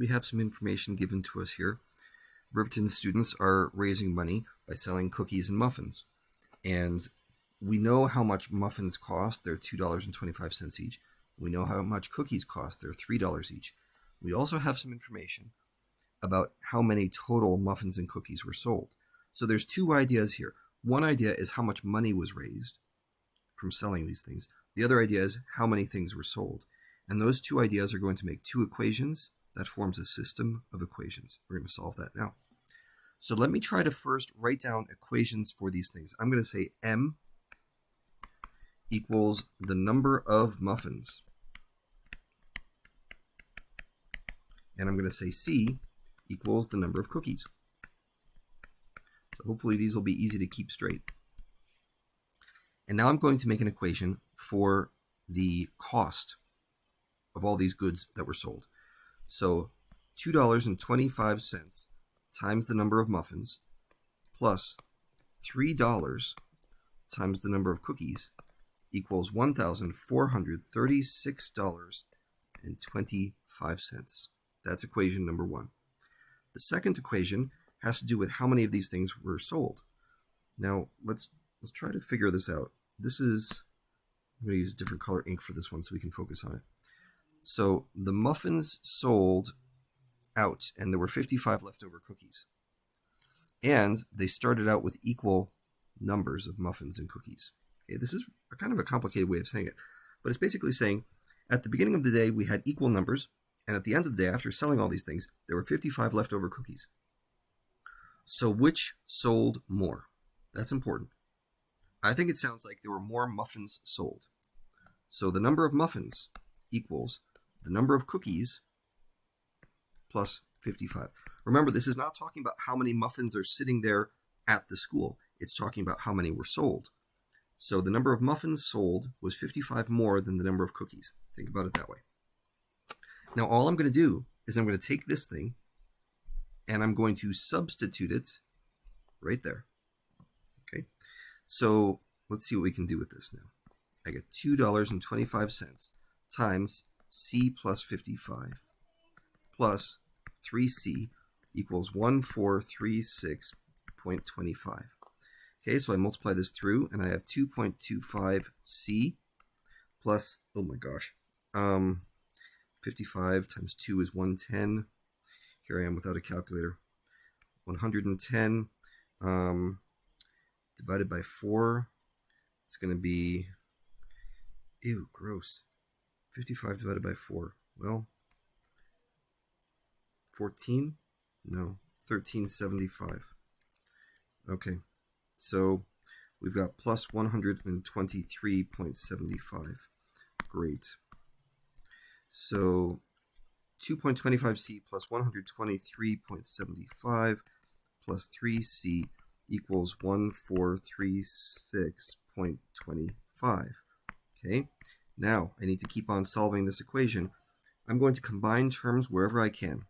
we have some information given to us here. Riverton students are raising money by selling cookies and muffins. And we know how much muffins cost. They're $2.25 each. We know how much cookies cost. They're $3 each. We also have some information about how many total muffins and cookies were sold. So there's two ideas here. One idea is how much money was raised from selling these things. The other idea is how many things were sold. And those two ideas are going to make two equations. That forms a system of equations. We're going to solve that now. So let me try to first write down equations for these things. I'm going to say M equals the number of muffins. And I'm going to say C equals the number of cookies. So hopefully these will be easy to keep straight. And now I'm going to make an equation for the cost of all these goods that were sold. So $2.25 times the number of muffins plus $3 times the number of cookies equals $1,436.25. That's equation number one. The second equation has to do with how many of these things were sold. Now let's try to figure this out. I'm going to use different color ink for this one so we can focus on it. So the muffins sold out, and there were 55 leftover cookies. And they started out with equal numbers of muffins and cookies. Okay, this is kind of a complicated way of saying it, but it's basically saying at the beginning of the day we had equal numbers, and at the end of the day, after selling all these things, there were 55 leftover cookies. So which sold more? That's important. I think it sounds like there were more muffins sold. So the number of muffins equals the number of cookies plus 55. Remember, this is not talking about how many muffins are sitting there at the school. It's talking about how many were sold. So the number of muffins sold was 55 more than the number of cookies. Think about it that way. Now all I'm going to do is I'm going to take this thing and I'm going to substitute it right there. Okay, so let's see what we can do with this now. I get $2.25 times C plus 55 plus 3C equals 1436.25. Okay, so I multiply this through and I have 2.25C plus, oh my gosh, 55 times 2 is 110. Here I am without a calculator. 110 divided by 4, it's going to be, ew, gross. 55 divided by 4, well, 14? No, 1375. Okay, so we've got plus 123.75. Great. So 2.25C plus 123.75 plus 3C equals 1436.25. Okay, now I need to keep on solving this equation. I'm going to combine terms wherever I can.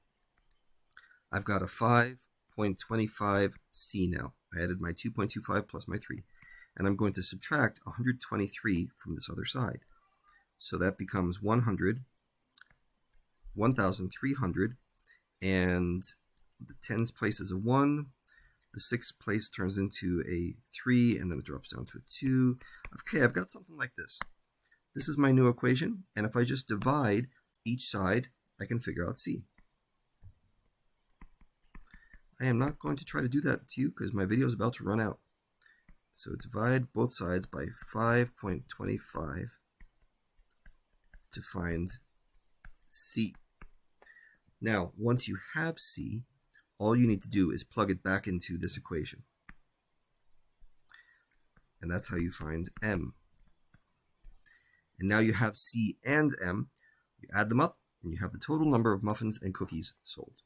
I've got a 5.25C now. I added my 2.25 plus my 3. And I'm going to subtract 123 from this other side. So that becomes 1,300, and the tens place is a 1. The sixth place turns into a 3, and then it drops down to a 2. Okay, I've got something like this. This is my new equation, and if I just divide each side, I can figure out C. I am not going to try to do that to you because my video is about to run out. So divide both sides by 5.25 to find C. Now, once you have C, all you need to do is plug it back into this equation. And that's how you find M. And now you have C and M. You add them up, and you have the total number of muffins and cookies sold.